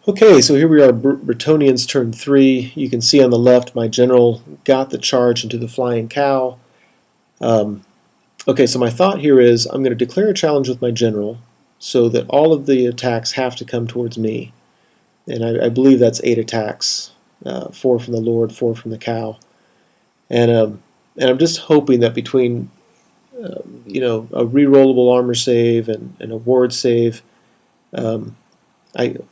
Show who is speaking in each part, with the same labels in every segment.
Speaker 1: Okay, so here we are, Bretonnians turn 3. You can see on the left my general got the charge into the flying cow. Okay, so my thought here is I'm going to declare a challenge with my general so that all of the attacks have to come towards me. And I believe that's 8 attacks, 4 from the Lord, 4 from the cow. And I'm just hoping that between a rerollable armor save and a ward save, I'm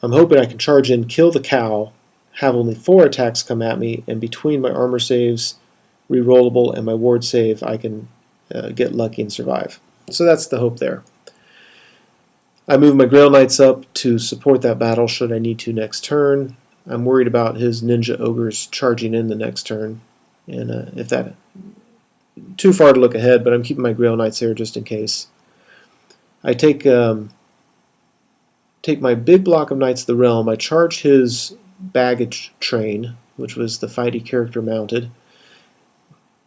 Speaker 1: hoping I can charge in, kill the cow, have only 4 attacks come at me, and between my armor saves, rerollable, and my ward save, I can get lucky and survive. So that's the hope there. I move my Grail Knights up to support that battle should I need to next turn. I'm worried about his Ninja Ogres charging in the next turn, and if that too far to look ahead, but I'm keeping my Grail Knights here just in case. I take my big block of Knights of the Realm. I charge his baggage train, which was the fighty character mounted.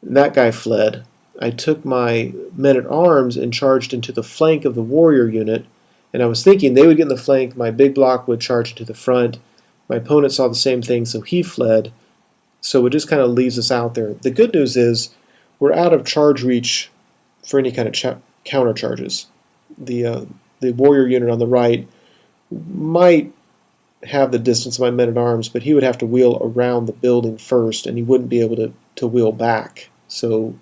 Speaker 1: And that guy fled. I took my men-at-arms and charged into the flank of the warrior unit, and I was thinking they would get in the flank, my big block would charge into the front. My opponent saw the same thing, so he fled. So it just kind of leaves us out there. The good news is we're out of charge reach for any kind of counter charges. The warrior unit on the right might have the distance of my men-at-arms, but he would have to wheel around the building first, and he wouldn't be able to wheel back. So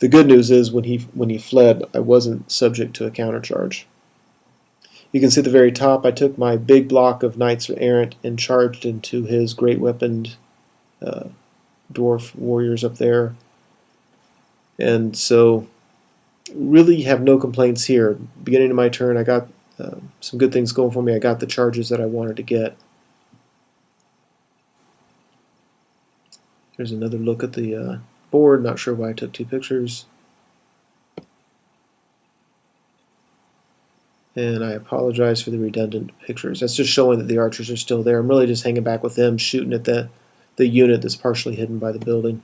Speaker 1: the good news is when he fled, I wasn't subject to a countercharge. You can see at the very top, I took my big block of Knights Errant and charged into his great weaponed dwarf warriors up there. And so really have no complaints here. Beginning of my turn, I got some good things going for me. I got the charges that I wanted to get. Here's another look at the board. Not sure why I took 2 pictures. And I apologize for the redundant pictures. That's just showing that the archers are still there. I'm really just hanging back with them, shooting at the unit that's partially hidden by the building.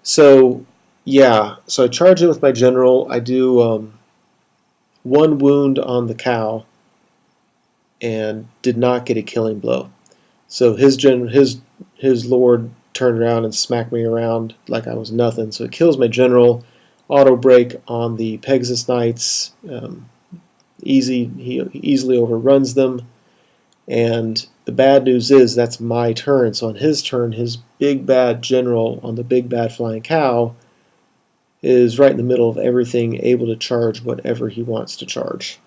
Speaker 1: So, yeah. So I charge in with my general. I do 1 wound on the cow and did not get a killing blow. So his lord turned around and smacked me around like I was nothing. So it kills my general. Auto break on the Pegasus Knights. He easily overruns them. And the bad news is that's my turn. So on his turn, his big bad general on the big bad flying cow is right in the middle of everything, able to charge whatever he wants to charge.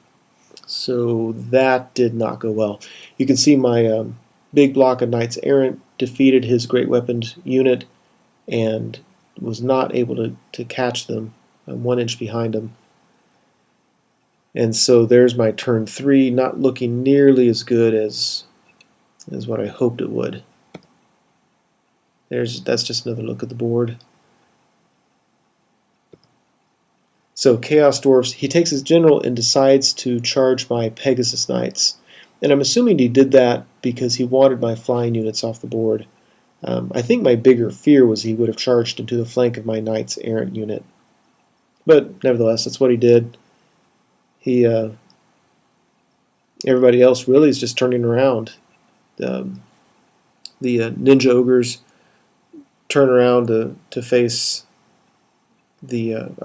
Speaker 1: So that did not go well. You can see my big block of Knights Errant defeated his great weaponed unit and was not able to catch them. I'm 1 inch behind them. And so there's my turn 3, not looking nearly as good as what I hoped it would. That's just another look at the board. So Chaos Dwarfs, he takes his general and decides to charge my Pegasus Knights. And I'm assuming he did that because he wanted my flying units off the board. I think my bigger fear was he would have charged into the flank of my Knights Errant unit. But nevertheless, that's what he did. Everybody else really is just turning around. The Ninja Ogres turn around to face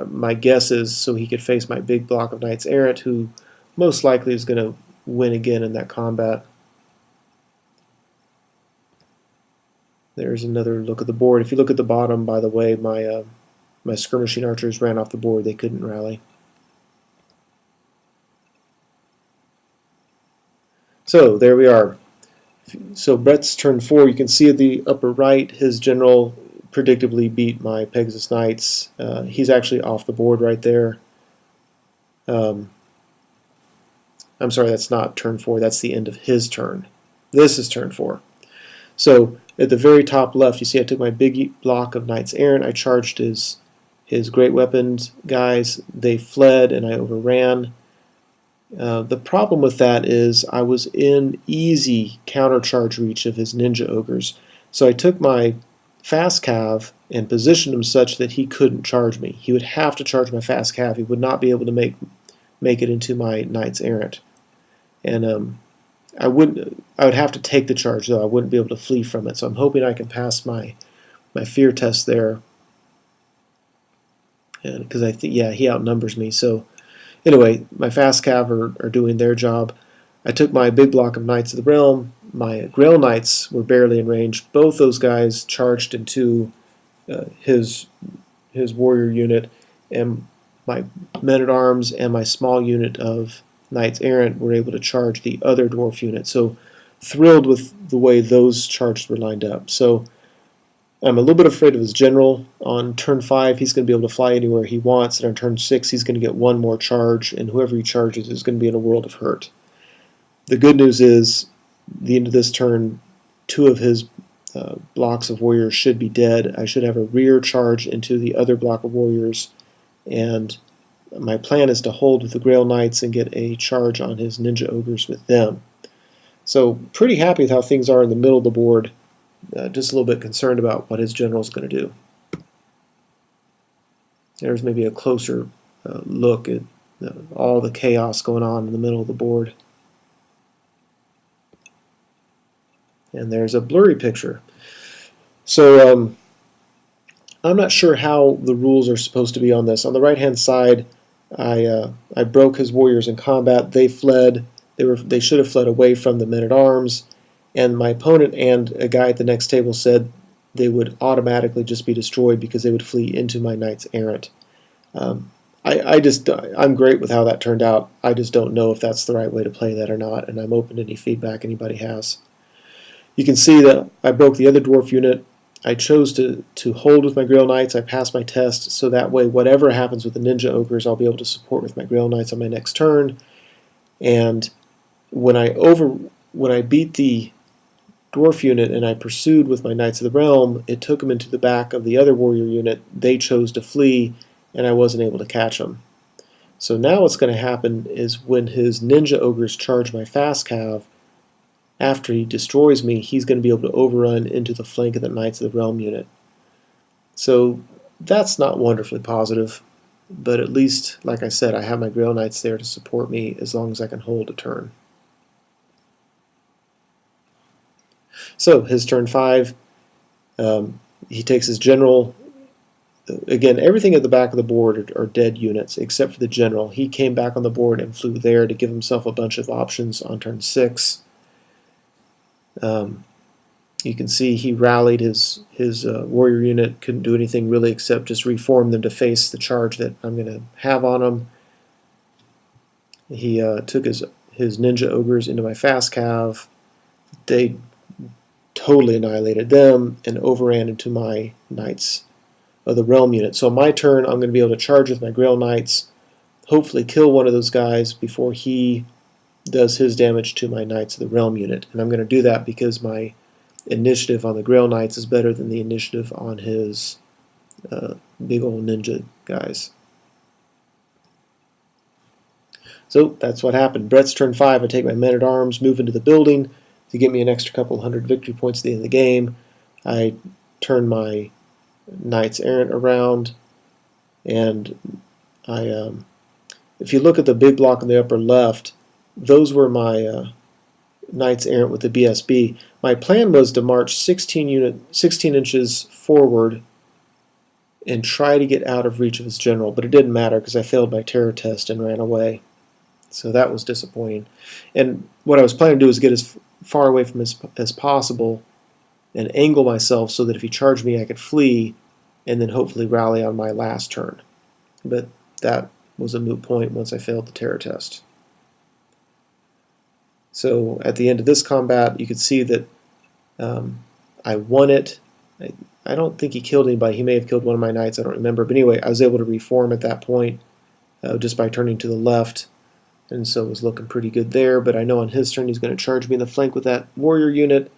Speaker 1: my guess is so he could face my big block of Knights Errant, who most likely is going to win again in that combat. There's another look at the board. If you look at the bottom, by the way, my skirmishing archers ran off the board. They couldn't rally. So there we are. So Brett's turn 4. You can see at the upper right, his general predictably beat my Pegasus Knights. He's actually off the board right there. I'm sorry, that's not turn 4. That's the end of his turn. This is turn 4. So at the very top left, you see I took my big block of Knights Errant. I charged his great weapons guys. They fled, and I overran. The problem with that is I was in easy countercharge reach of his Ninja Ogres. So I took my Fast Cav and positioned him such that he couldn't charge me. He would have to charge my Fast Cav. He would not be able to make it into my Knights Errant. And I would have to take the charge though. I wouldn't be able to flee from it. So I'm hoping I can pass my fear test there, and because I think, yeah, he outnumbers me. So anyway, my fast cav are doing their job. I took my big block of Knights of the Realm. My Grail Knights were barely in range. Both those guys charged into his warrior unit, and my men-at-arms and my small unit of Knights Errant were able to charge the other dwarf unit. So thrilled with the way those charges were lined up. So I'm a little bit afraid of his general. On turn 5, he's going to be able to fly anywhere he wants, and on turn 6, he's going to get one more charge, and whoever he charges is going to be in a world of hurt. The good news is, the end of this turn, 2 of his blocks of warriors should be dead. I should have a rear charge into the other block of warriors, and my plan is to hold with the Grail Knights and get a charge on his Ninja Ogres with them. So pretty happy with how things are in the middle of the board. Just a little bit concerned about what his general is going to do. There's maybe a closer look at all the chaos going on in the middle of the board. And there's a blurry picture. So I'm not sure how the rules are supposed to be on this. On the right-hand side, I broke his warriors in combat. They fled. They should have fled away from the men-at-arms. And my opponent and a guy at the next table said they would automatically just be destroyed because they would flee into my Knights Errant. I'm great with how that turned out. I just don't know if that's the right way to play that or not, and I'm open to any feedback anybody has. You can see that I broke the other dwarf unit. I chose to hold with my Grail Knights. I passed my test, so that way whatever happens with the Ninja Ogres, I'll be able to support with my Grail Knights on my next turn. And when I beat the dwarf unit and I pursued with my Knights of the Realm, it took them into the back of the other warrior unit. They chose to flee, and I wasn't able to catch them. So now what's going to happen is when his Ninja Ogres charge my fast cav, after he destroys me, he's going to be able to overrun into the flank of the Knights of the Realm unit. So that's not wonderfully positive, but at least, like I said, I have my Grail Knights there to support me as long as I can hold a turn. So his turn 5, he takes his general. Again, everything at the back of the board are dead units except for the general. He came back on the board and flew there to give himself a bunch of options on turn 6. You can see he rallied his warrior unit, couldn't do anything really except just reform them to face the charge that I'm going to have on him. He took his Ninja Ogres into my fast cav. They totally annihilated them and overran into my Knights of the Realm unit. So on my turn, I'm going to be able to charge with my Grail Knights, hopefully kill one of those guys before he does his damage to my Knights of the Realm unit. And I'm going to do that because my initiative on the Grail Knights is better than the initiative on his big old ninja guys. So that's what happened. Brett's turn 5, I take my men-at-arms, move into the building to get me an extra couple hundred victory points at the end of the game. I turn my Knights Errant around, and if you look at the big block in the upper left, those were my Knights Errant with the BSB. My plan was to march 16 inches forward and try to get out of reach of his general, but it didn't matter because I failed my terror test and ran away. So that was disappointing. And what I was planning to do is get as far away from him as possible and angle myself so that if he charged me I could flee and then hopefully rally on my last turn. But that was a moot point once I failed the terror test. So at the end of this combat you could see that I won it. I don't think he killed anybody. He may have killed one of my knights, I don't remember. But anyway, I was able to reform at that point just by turning to the left, and so it was looking pretty good there. But I know on his turn he's going to charge me in the flank with that warrior unit.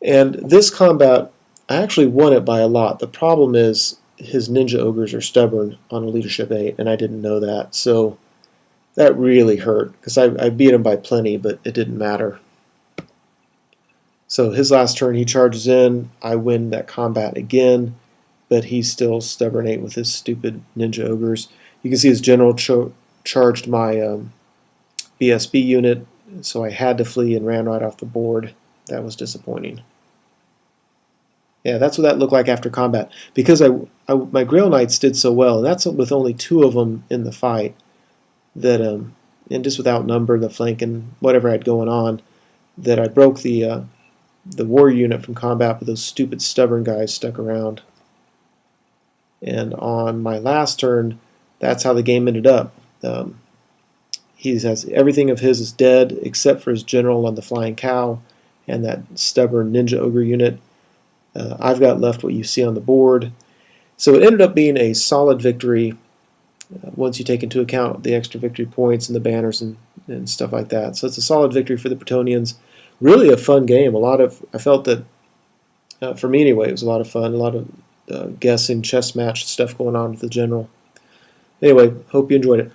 Speaker 1: And this combat, I actually won it by a lot. The problem is his Ninja Ogres are stubborn on a leadership 8, and I didn't know that. So that really hurt, because I beat him by plenty, but it didn't matter. So his last turn he charges in, I win that combat again, but he's still stubborn 8 with his stupid Ninja Ogres. You can see his general charged my BSB unit, so I had to flee and ran right off the board. That was disappointing. Yeah, that's what that looked like after combat. Because my Grail Knights did so well, and that's with only 2 of them in the fight, that and just without number, the flank and whatever I had going on, that I broke the warrior unit from combat, but those stupid stubborn guys stuck around. And on my last turn, that's how the game ended up. He has everything of his is dead except for his general on the flying cow and that stubborn ninja ogre unit. I've got left what you see on the board. So it ended up being a solid victory once you take into account the extra victory points and the banners and stuff like that. So it's a solid victory for the Bretonnians. Really a fun game. I felt that, for me anyway, it was a lot of fun. A lot of guessing, chess match stuff going on with the general. Anyway, hope you enjoyed it.